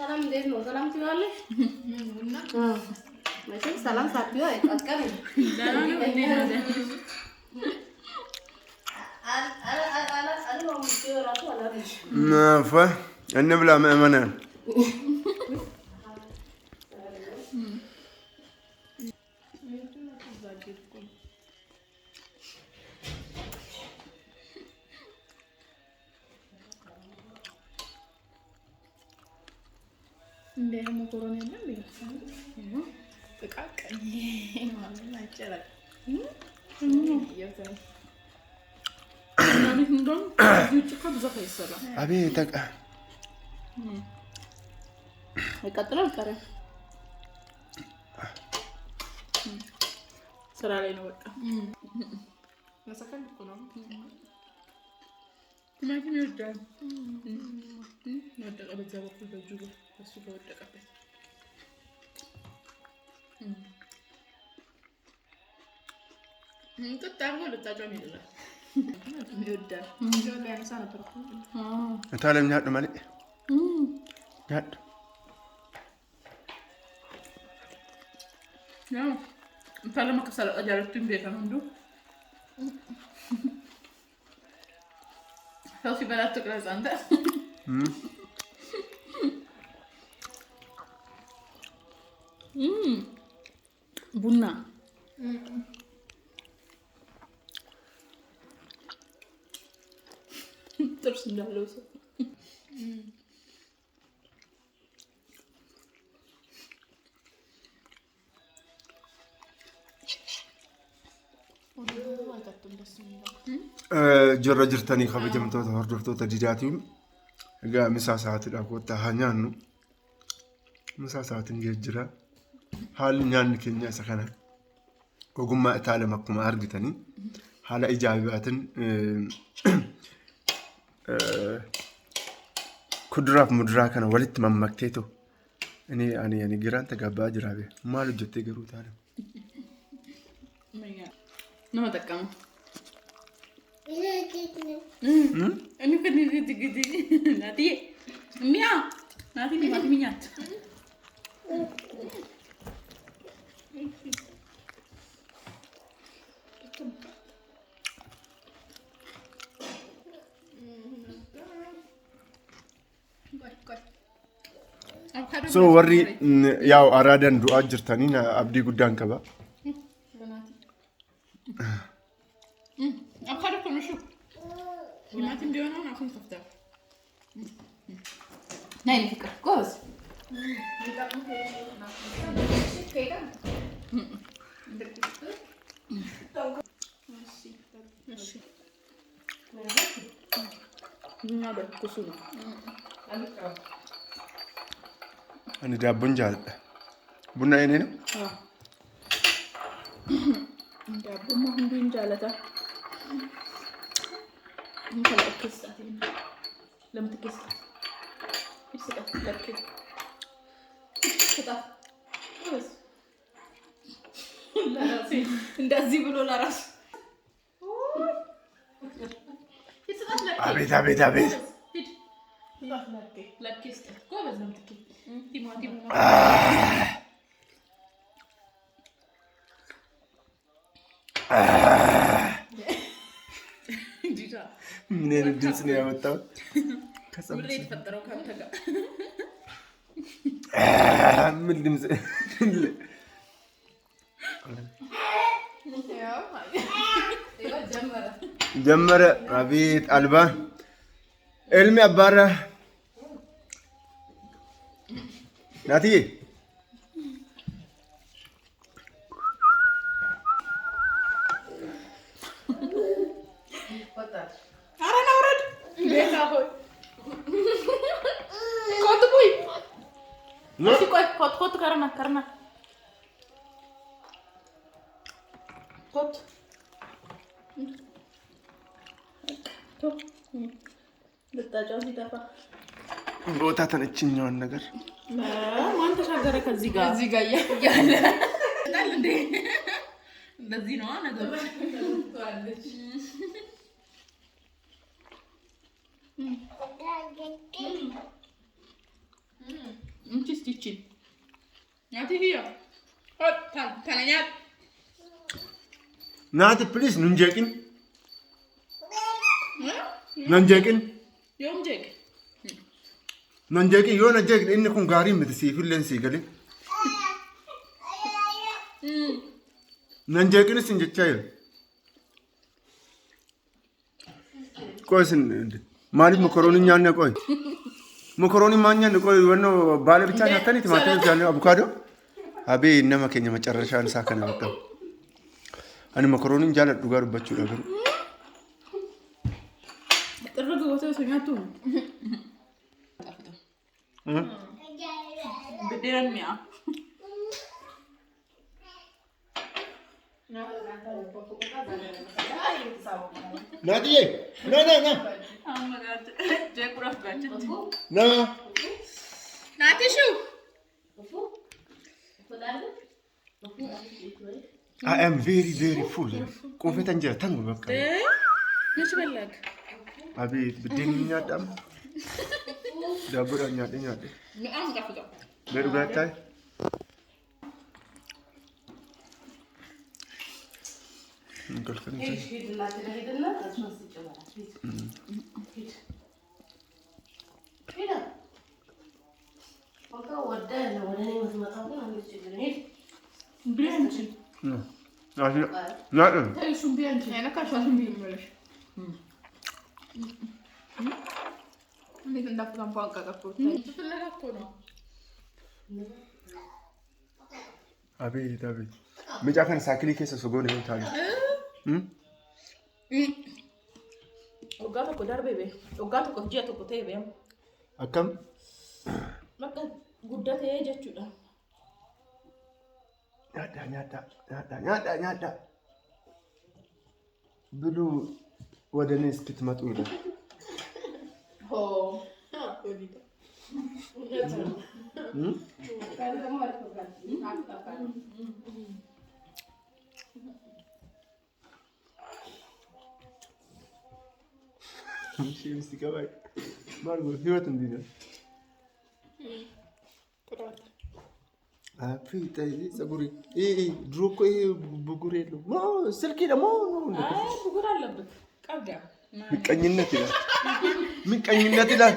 ሰላም እንዴት ነው? ሰላም ትይዋለሽ? መቼም ሰላም ሳትይው አይቀርም። እንብላ ምእመናን። እንደ መኮሮኒ አይደለም ይሄ ጥቃቅን ማለት ናቸራል አቤት ተቃ ይቀጥላል። ቀረ ስራ ላይ ነው በቃ መሰከን እኮ ነው። ቲማቲም ይወዳል። ወደቀ በዛ በኩል በእጁ እሱ በወደቀበት እንቅጥ አድርጎ ልጣጫውን ይላል። ይወዳል። እንጀራ ያነሳ ነበር እኮ እታለም ኛድ ማለት ኛድ ያው እታለም ከሰላ አጃለቱ እንዴት ነው እንዱ ሰው ሲበላ ትቅረጽ አንተ ቡና ጥርስ እንዳለው ሰው جرى جرتني خبز من توت هردف توت ديجاتيم جا مساسات الأقوى تهانيانو مساسات نجرا حال نيان كنيا سكنا وقوم ما أتعلم أقوم أرجتني حال إجابات كدراف مدراك أنا ولدت من مكتيتو أني جيران تجابا جرابي ما له جت جرو تعلم نو تكمل أنا كني جدي نادي ميا نادي ما تمينات so warri yaw aradan du'a jirtani na abdi guddan kaba أبغى أكل شو؟ ما تمدي وأنا أكون خفتة. نايم فكرة كوز. هذا كسول. أنا دابون جال. بنا ينين؟ دابون ما هم بين جالته. انت لا تكسر لم تكسر يسقط تركب كده بس لا راسي እንደዚህ ብሎ ለራስ ይስጣት ለክ አቤት አቤት አቤት ለክ ይስጣት ጎበዝ ነው ትኪ ቲማቲም ምን አይነት ድምፅ ነው ያመጣው? ምን ላይ ተፈጠረው ካንተ ጋር ምን ድምፅ ጀመረ። አቤት አልባ እልሚ አባራ ናትዬ ኮት ከረና ኮት ልጣጫው ሲጠፋ ቦታ ተነችኛውን ነገር ማን ተሻገረ ከዚህ ጋር እያለ አይደል እንዴ? እንደዚህ ነው ነገሩ። Ciccin. Nyaati kiyya. Hot kana nyaat. Naati please nun jeeqin. Nan jeeqin. Yoom jeeq. Nan jeeqin yoo na jeeqin inni kun gaarii miti siifilleen sii galee. Nan jeeqinis hin jechaa jiru. Qoy isin maaliif mokoroonii nyaanne qoy? Mokoroonii maan nyaanne qoy wannoo baala bichaa nyaatanii timaatimii fi abukaadoo? Abee nama keenya macarrashaan isaa kana bakka. Ani mokorooniin jaaladhu dhugaa dubbachuudha garuu. Xirra gootee osoo nyaattu. Biddeeran mi'a. Naatiye, na. Amma gaate jeekuraaf gaachatti. Na. Naati shuu. I am very full. Qofeetan jira tangu bakka. Nachi ballaag. Abee biddeen nyaadhaam. Daabboodhaan nyaadhe. Mi'aan gaafata. Mee dhugaatti taa'e? Bianchi. Nyaadhe. Ta'e sun bianchi. Yana kaashaa sun biin malee. Ini kan dapat gampang kakak putih. Itu lah aku no. Abee. Mijaa kana saakilii keessa sogoon hin taane. Ogaa tokko darbee bee. Ogaa tokko ji'a tokko ta'e bee. Akkam? Bakka guddatee jechuudha. Nyaadhaa. Biluu wadanis kitmatuudha. Oh. Şey mistik ama var bu hıvatın diyor. Afi tayi saburi. Druko bugurelo. No silki da mo. Bugur አለበት ቀብዳ ምቀኝነት ይላል።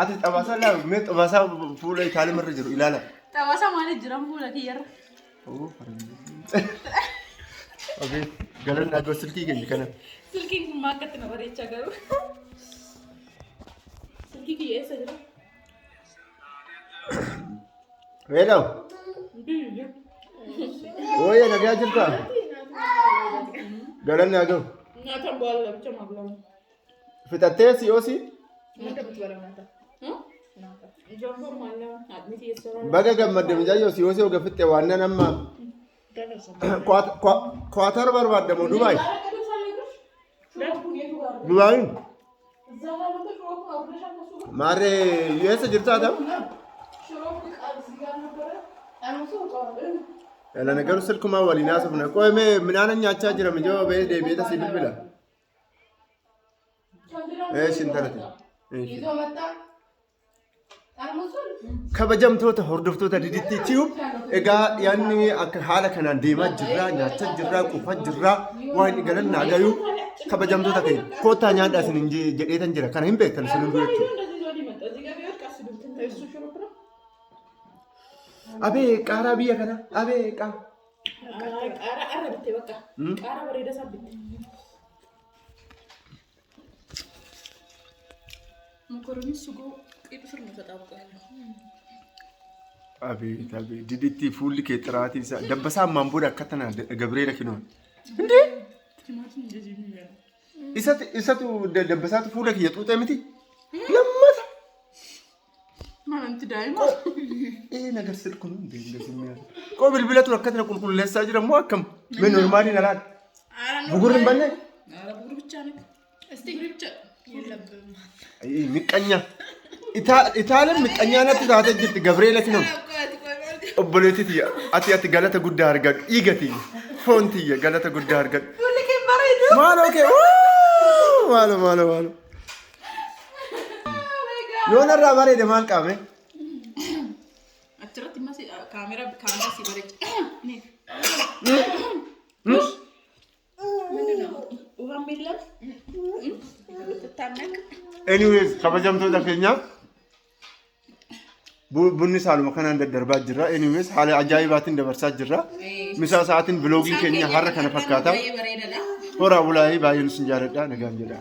አት ጠባሳ ላይ ምን ጠባሳ ፉለ ካለ መረጀ ነው ይላል። ጠባሳ ማለት ጅራም ፉለ ከየረ ኦኬ ገለና ጎ ስልኪ ገኝ ከነ ስልኪ ማቀት ነው ወሬቻ ጋር ስልኪ ከየሰ ጅራ ሄሎ ወይ ነገ ጅርታ ገለና ጎ ናታ በኋላ ብቻ ማብላው ፍታቴ ሲኦሲ ናታ ብትበላ ናታ ናታ ጆርኖር ማለ አድሚት እየሰራ በገ ገመደ ምጃዮ ሲኦሲ ወገፍጤ ዋናናማ ኳታር በርባደሞ ዱባይ ማሬ ዩኤስ ጅርታታ ያለ ነገሩ ስልኩማ ወሊና ሰፍነ ቆይሜ ምናነኛ አቻ ጅረም ጆ ቤደ ቤተ ሲብል ብላ እሺ እንተረተ ይዞ መጣ kabajamtoota hordoftoota diditti tiyuub egaa yaanni akka haala kanaan deemaa jirraa nyaachaa jirraa qufaa jirraa waan galannaa gayuu kabajamtoota ta'e koottaa nyaadhaa isin jedheetan jira kana hin beektan isin hunduu jechuudha. Abee qaaraa biyya kana abee qaaraa arra bitte bakka qaaraa bareeda isaa bitte. Mokorooni sugoo qixxir nu fataabqaala. Abee diditti fuulli kee xiraatii isaa dabbasaa ammaan booda akka tana Gabreela kinoon. Isatu dabbasaatu fuula kiyya xuuxee miti. Lammata. Maanti daa'ima. Nagar silkuun deemee koo bilbilatu akka tana qulqulleessaa jira moo akkam mee normaaliin alaan. Bugurri hin banne. Bugurri bichaa naqe. Istigri bichaa. Miqqanya. Itaaleen miqqanyaa natti taatee jirti Gabreela kinoon. Obboleetti ati galata guddaa argadhu dhiigati foon tiyya galata guddaa argadhu. Maaloo kee maaloo. Yoo narraa bareede maal qaame? Achirratti immoo kaameraa si bareecha. Waan beellam. Tattaannak. Anyways, kabajamtoota keenya bunni saaluma kanaan daddarbaa jirra. Anyways, haala ajaa'ibaatiin dabarsaa jirra. Misaa sa'aatiin biloogiin keenya har'a kana fakkaata. Horaa bulaayii baay'een isin jaalladha nagaan jedha.